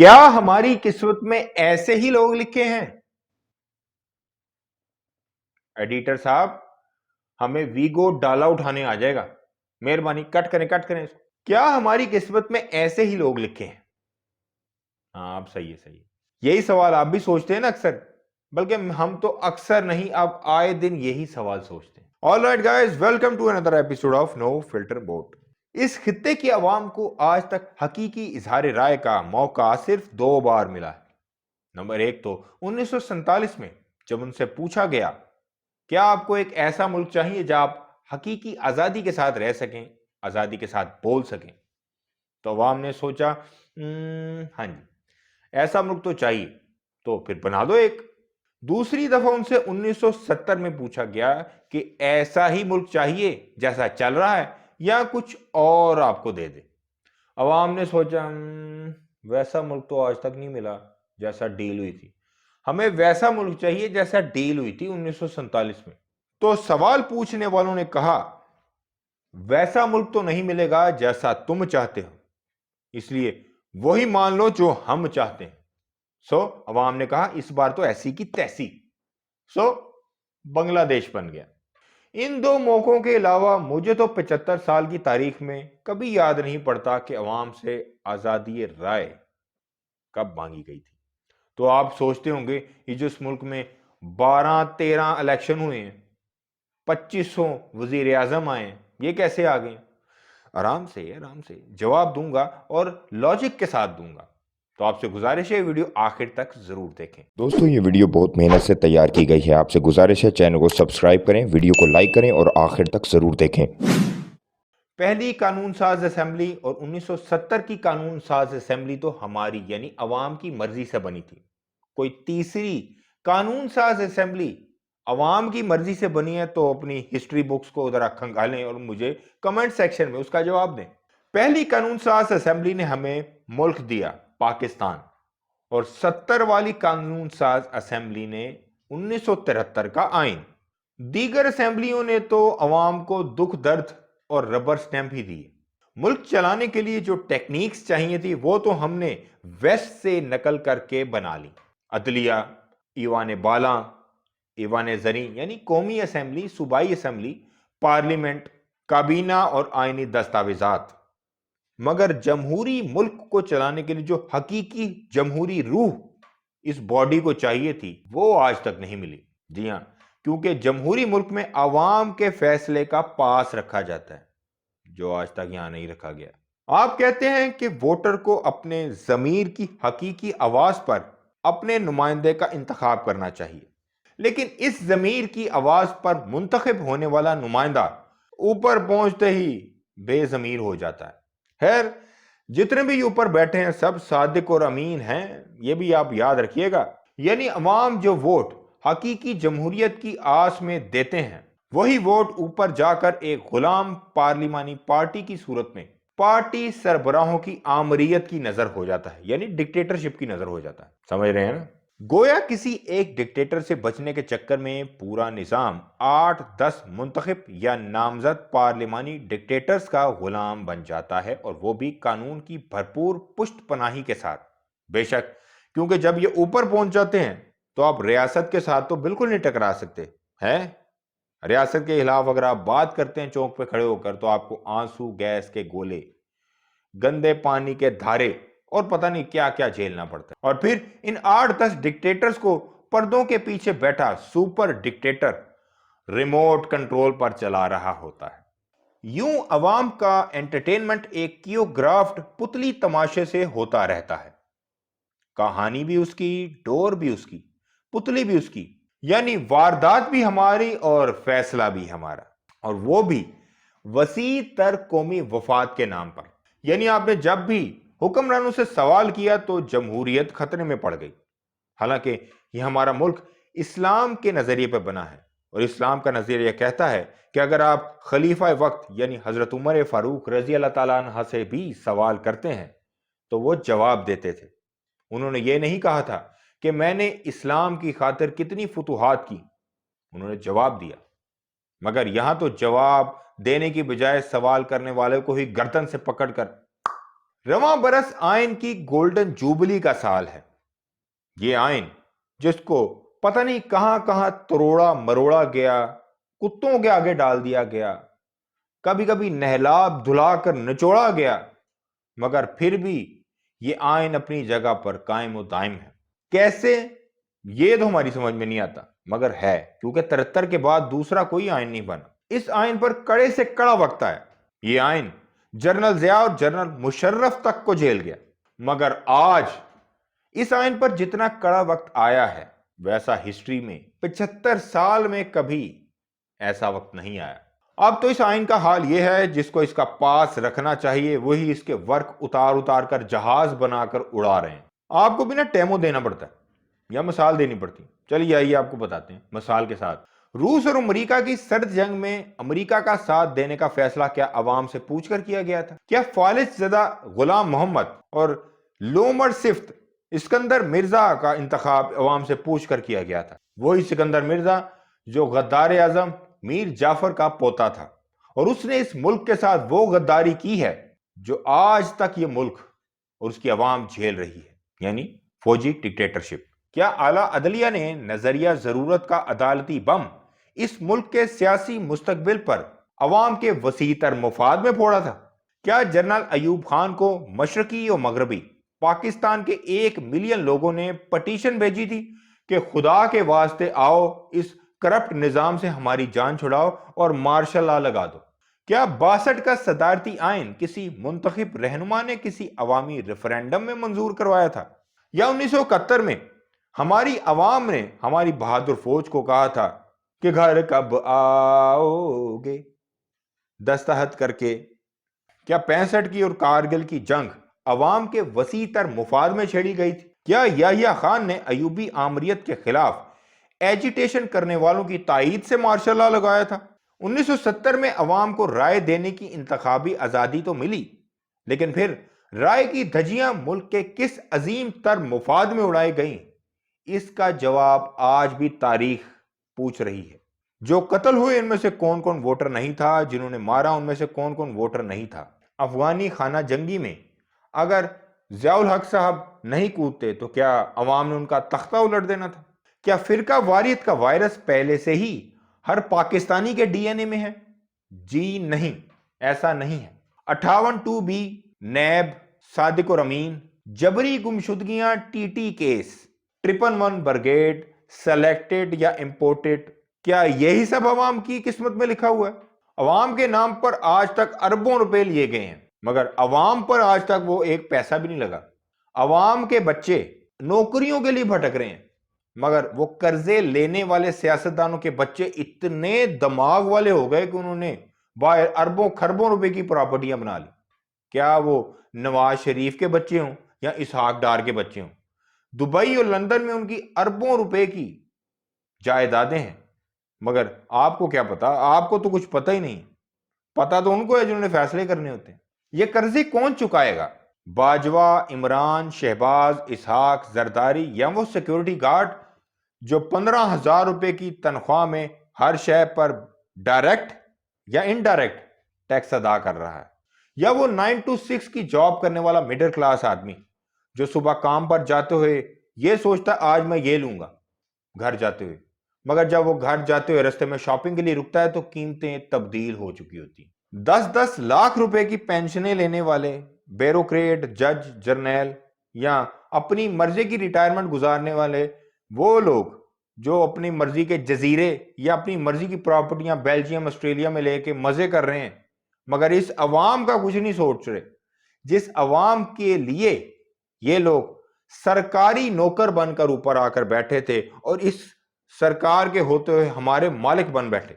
क्या हमारी किस्मत में ऐसे ही लोग लिखे हैं? एडिटर साहब, हमें वीगो डाला उठाने आ जाएगा। मेहरबानी कट करें इसको। क्या हमारी किस्मत में ऐसे ही लोग लिखे हैं? हाँ, आप सही है। यही सवाल आप भी सोचते हैं ना अक्सर, बल्कि हम तो अक्सर नहीं, अब आए दिन यही सवाल सोचते हैं। All right guys, welcome to another episode of no filter boat. इस खित्ते की आवाम को आज तक हकीकी इजहार राय का मौका सिर्फ 2 बार मिला है। नंबर 1 तो 1947 में, जब उनसे पूछा गया क्या आपको एक ऐसा मुल्क चाहिए जहां आप हकीकी आजादी के साथ रह सकें, आजादी के साथ बोल सकें, तो अवाम ने सोचा हाँ जी, ऐसा मुल्क तो चाहिए, तो फिर बना दो एक। दूसरी दफा उनसे 1970 में पूछा गया कि ऐसा ही मुल्क चाहिए जैसा चल रहा है या कुछ और आपको दे दे। अवाम ने सोचा वैसा मुल्क तो आज तक नहीं मिला जैसा डील हुई थी, हमें वैसा मुल्क चाहिए जैसा डील हुई थी 1947 में। तो सवाल पूछने वालों ने कहा वैसा मुल्क तो नहीं मिलेगा जैसा तुम चाहते हो, इसलिए वही मान लो जो हम चाहते हैं। अवाम ने कहा इस बार तो ऐसी की तैसी। बांग्लादेश बन गया। इन 2 मौकों के अलावा मुझे तो 75 साल की तारीख में कभी याद नहीं पड़ता कि अवाम से आजादी राय कब मांगी गई थी। तो आप सोचते होंगे ये जो इस मुल्क में 12-13 इलेक्शन हुए हैं, 2500 वजीर आजम आए, ये कैसे आ गए? आराम से जवाब दूंगा और लॉजिक के साथ दूंगा। तो आपसे गुजारिश है वीडियो आखिर तक जरूर देखें। दोस्तों, ये वीडियो बहुत मेहनत से तैयार की गई है। आपसे गुजारिश है चैनल को सब्सक्राइब करें, वीडियो को लाइक करें और आखिर तक जरूर देखें। पहली कानून साज असेंबली और 1970 की कानून साज असेंबली तो हमारी यानी अवाम की मर्जी से बनी थी। कोई तीसरी कानून साज असेंबली अवाम की मर्जी से बनी है तो अपनी हिस्ट्री बुक्स को उधर खंगालें और मुझे कमेंट सेक्शन में उसका जवाब दें। पहली कानून साज असेंबली ने हमें मुल्क दिया पाकिस्तान, और 70 वाली कानून साज असेंबली ने 1973 का आइन। दीगर असेंबलियों ने तो अवाम को दुख दर्द और रबर स्टैंप ही दिए। मुल्क चलाने के लिए जो टेक्निक्स चाहिए थी वो तो हमने वेस्ट से नकल करके बना ली। अदलिया, ईवान बाला, ईवान जरी यानी कौमी असेंबली, सूबाई असेंबली, पार्लियामेंट, काबीना और आईनी दस्तावेजात। मगर जमहूरी मुल्क को चलाने के लिए जो हकीकी जमहूरी रूह इस बॉडी को चाहिए थी वो आज तक नहीं मिली। जी हां, क्योंकि जमहूरी मुल्क में आवाम के फैसले का पास रखा जाता है, जो आज तक यहां नहीं रखा गया। आप कहते हैं कि वोटर को अपने जमीर की हकीकी आवाज पर अपने नुमाइंदे का इंतखाब करना चाहिए, लेकिन इस जमीर की आवाज पर मुंतखब होने वाला नुमाइंदा ऊपर पहुंचते ही बेजमीर हो जाता है। खैर, जितने भी ऊपर बैठे हैं सब सादिक और अमीन हैं, ये भी आप याद रखिएगा। यानी अवाम जो वोट हकीकी जमहूरियत की आस में देते हैं वही वोट ऊपर जाकर एक गुलाम पार्लिमानी पार्टी की सूरत में पार्टी सरबराहों की आमरीयत की नजर हो जाता है, यानी डिक्टेटरशिप की नजर हो जाता है। समझ रहे हैं ना? गोया किसी एक डिक्टेटर से बचने के चक्कर में पूरा निजाम 8-10 मुंतखब या नामजद पार्लिमानी डिक्टेटर्स का गुलाम बन जाता है, और वो भी कानून की भरपूर पुष्ट पनाही के साथ। बेशक, क्योंकि जब ये ऊपर पहुंच जाते हैं तो आप रियासत के साथ तो बिल्कुल नहीं टकरा सकते हैं। रियासत के खिलाफ अगर आप बात करते हैं चौक पे खड़े होकर तो आपको आंसू गैस के गोले, गंदे पानी के धारे और पता नहीं क्या क्या झेलना पड़ता है। और फिर इन 8-10 डिक्टेटर्स को पर्दों के पीछे बैठा सुपर डिक्टेटर रिमोट कंट्रोल पर चला रहा होता है। यूं अवाम का एंटरटेनमेंट एक कियोग्राफ्ड पुतली तमाशे से होता रहता है। कहानी भी उसकी, डोर भी उसकी, पुतली भी उसकी, यानी वारदात भी हमारी और फैसला भी हमारा, और वो भी वसी तर कौमी वफात के नाम पर। यानी आपने जब भी हुक्मरानों से सवाल किया तो जमहूरियत खतरे में पड़ गई। हालांकि यह हमारा मुल्क इस्लाम के नजरिए पर बना है, और इस्लाम का नजरिया कहता है कि अगर आप खलीफा वक्त यानी हजरत उमर फारूक रजी अल्लाह ताला अन्हा से भी सवाल करते हैं तो वो जवाब देते थे। उन्होंने ये नहीं कहा था कि मैंने इस्लाम की खातिर कितनी फतूहात की, उन्होंने जवाब दिया। मगर यहां तो जवाब देने की बजाय सवाल करने वाले को ही गर्दन से पकड़कर रवां बरस आइन की गोल्डन जुबली का साल है। ये आइन जिसको पता नहीं कहां कहां तरोड़ा मरोड़ा गया, कुत्तों के आगे डाल दिया गया, कभी कभी नहला धुला कर निचोड़ा गया, मगर फिर भी ये आइन अपनी जगह पर कायम और दायम है। कैसे, ये तो हमारी समझ में नहीं आता, मगर है, क्योंकि 73 के बाद दूसरा कोई आइन नहीं बना। इस आइन पर कड़े से कड़ा वक्त आया। ये आइन जनरल जिया और जनरल मुशर्रफ तक को झेल गया, मगर आज इस आइन पर जितना कड़ा वक्त आया है, वैसा हिस्ट्री में 75 साल में कभी ऐसा वक्त नहीं आया। अब तो इस आइन का हाल यह है, जिसको इसका पास रखना चाहिए वही इसके वर्क उतार उतार कर जहाज बनाकर उड़ा रहे हैं। आपको भी ना टेमो देना पड़ता है या मिसाल देनी पड़ती। चलिए आइए आपको बताते हैं मिसाल के साथ। रूस और अमेरिका की सर्द जंग में अमेरिका का साथ देने का फैसला क्या अवाम से पूछकर किया गया था? क्या फालिस ज़दा गुलाम मोहम्मद और लोमड़ सिफ्त इस्कंदर मिर्जा का इंतखाब अवाम से पूछकर किया गया था? वही सिकंदर मिर्जा जो गद्दार आजम मीर जाफर का पोता था, और उसने इस मुल्क के साथ वो गद्दारी की है जो आज तक ये मुल्क और उसकी अवाम झेल रही है, यानी फौजी डिक्टेटरशिप। क्या आला अदलिया ने नजरिया जरूरत का अदालती बम इस मुल्क के सियासी मुस्तकबिल पर अवाम के वसीतर मुफाद में फोड़ा था? क्या जनरल अयूब खान को मशरकी और मगरबी पाकिस्तान के 1 मिलियन लोगों ने पटिशन भेजी थी कि खुदा के वास्ते आओ, इस करप्ट निजाम से हमारी जान छुड़ाओ और मार्शल लॉ लगा दो? क्या 62 का सदारती आइन किसी मुंतखब रहनुमा ने किसी अवामी रेफरेंडम में मंजूर करवाया था? या 1971 में हमारी अवाम ने हमारी बहादुर फौज को कहा था कि घर कब आओगे दस्तखत करके? क्या 65 की और कारगिल की जंग अवाम के वसीतर मुफाद में छेड़ी गई थी? क्या याहिया खान ने अयूबी आमरीत के खिलाफ एजिटेशन करने वालों की तायीद से मार्शल लॉ लगाया था? 1970 में अवाम को राय देने की इंतखाबी आजादी तो मिली, लेकिन फिर राय की धज्जियां मुल्क के किस अजीम तर मुफाद में उड़ाई गईं? इसका जवाब आज भी तारीख पूछ रही है। जो कत्ल हुए इनमें से कौन कौन वोटर नहीं था? जिन्होंने मारा उनमें से कौन कौन वोटर नहीं था? अफगानी खाना जंगी में अगर जियाउल हक साहब नहीं कूदते तो क्या अवाम ने उनका तख्ता उलट देना था? क्या फिरका वारियत का वायरस पहले से ही हर पाकिस्तानी के डीएनए में है? जी नहीं, ऐसा नहीं है। 58(2)B नैब, सादिक और अमीन, जबरी गुमशुदगियां, टीटी केस, 111 ब्रिगेड, सेलेक्टेड या इंपोर्टेड, क्या यही सब अवाम की किस्मत में लिखा हुआ है? अवाम के नाम पर आज तक अरबों रुपए लिए गए हैं, मगर अवाम पर आज तक वो एक पैसा भी नहीं लगा। अवाम के बच्चे नौकरियों के लिए भटक रहे हैं, मगर वो कर्जे लेने वाले सियासतदानों के बच्चे इतने दिमाग वाले हो गए कि उन्होंने बाहर अरबों खरबों रुपए की प्रॉपर्टियां बना ली। क्या वो नवाज शरीफ के बच्चे हों या इसहाक डार के बच्चे हों, दुबई और लंदन में उनकी अरबों रुपए की जायदादें हैं, मगर आपको क्या पता? आपको तो कुछ पता ही नहीं। पता तो उनको है जिन्होंने फैसले करने होते हैं। ये कर्जे कौन चुकाएगा? बाजवा, इमरान, शहबाज, इसहाक, जरदारी, या वो सिक्योरिटी गार्ड जो 15,000 रुपए की तनख्वाह में हर शय पर डायरेक्ट या इनडायरेक्ट टैक्स अदा कर रहा है? या वो 9 to 6 की जॉब करने वाला मिडिल क्लास आदमी जो सुबह काम पर जाते हुए ये सोचता आज मैं ये लूंगा घर जाते हुए, मगर जब वो घर जाते हुए रास्ते में शॉपिंग के लिए रुकता है तो कीमतें तब्दील हो चुकी होती। 10-10 लाख रुपए की पेंशनें लेने वाले ब्यूरोक्रेट, जज, जर्नैल, या अपनी मर्जी की रिटायरमेंट गुजारने वाले वो लोग जो अपनी मर्जी के जजीरे या अपनी मर्जी की प्रॉपर्टियां बेल्जियम, ऑस्ट्रेलिया में लेके मजे कर रहे हैं, मगर इस अवाम का कुछ नहीं सोच रहे, जिस अवाम के लिए ये लोग सरकारी नौकर बनकर ऊपर आकर बैठे थे और इस सरकार के होते हुए हमारे मालिक बन बैठे।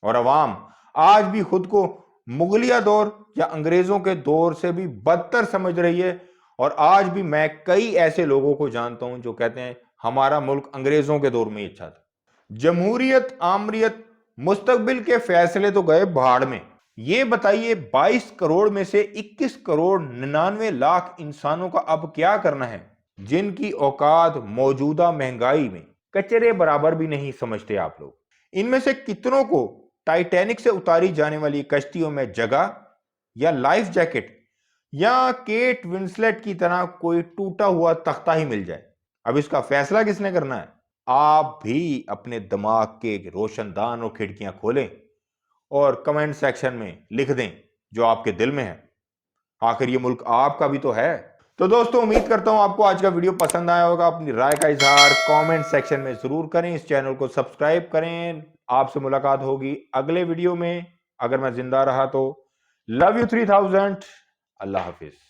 और अवाम आज भी खुद को मुगलिया दौर या अंग्रेजों के दौर से भी बदतर समझ रही है। और आज भी मैं कई ऐसे लोगों को जानता हूं जो कहते हैं हमारा मुल्क अंग्रेजों के दौर में ही अच्छा था। जमहूरियत, आमरीत, मुस्तकबिल के फैसले तो गए भाड़ में। ये बताइए 22 करोड़ में से 21 करोड़ 99 लाख इंसानों का अब क्या करना है, जिनकी औकात मौजूदा महंगाई में कचरे बराबर भी नहीं समझते आप लोग। इनमें से कितनों को टाइटैनिक से उतारी जाने वाली कश्तियों में जगह या लाइफ जैकेट یا کیٹ ونسلیٹ کی طرح کوئی ٹوٹا ہوا تختہ ہی مل جائے؟ اب اس کا فیصلہ کس نے کرنا ہے؟ آپ بھی اپنے دماغ کے روشن دان اور کھڑکیاں کھولیں اور کمنٹ سیکشن میں لکھ دیں جو آپ کے دل میں ہے. آخر یہ ملک آپ کا بھی تو ہے. تو دوستو امید کرتا ہوں آپ کو آج کا ویڈیو پسند آیا ہوگا. اپنی رائے کا اظہار کامنٹ سیکشن میں ضرور کریں. اس چینل کو سبسکرائب کریں. آپ سے ملاقات ہوگی اگلے ویڈیو میں اگر میں زندہ رہا تو. Love you 3000. اللہ حافظ.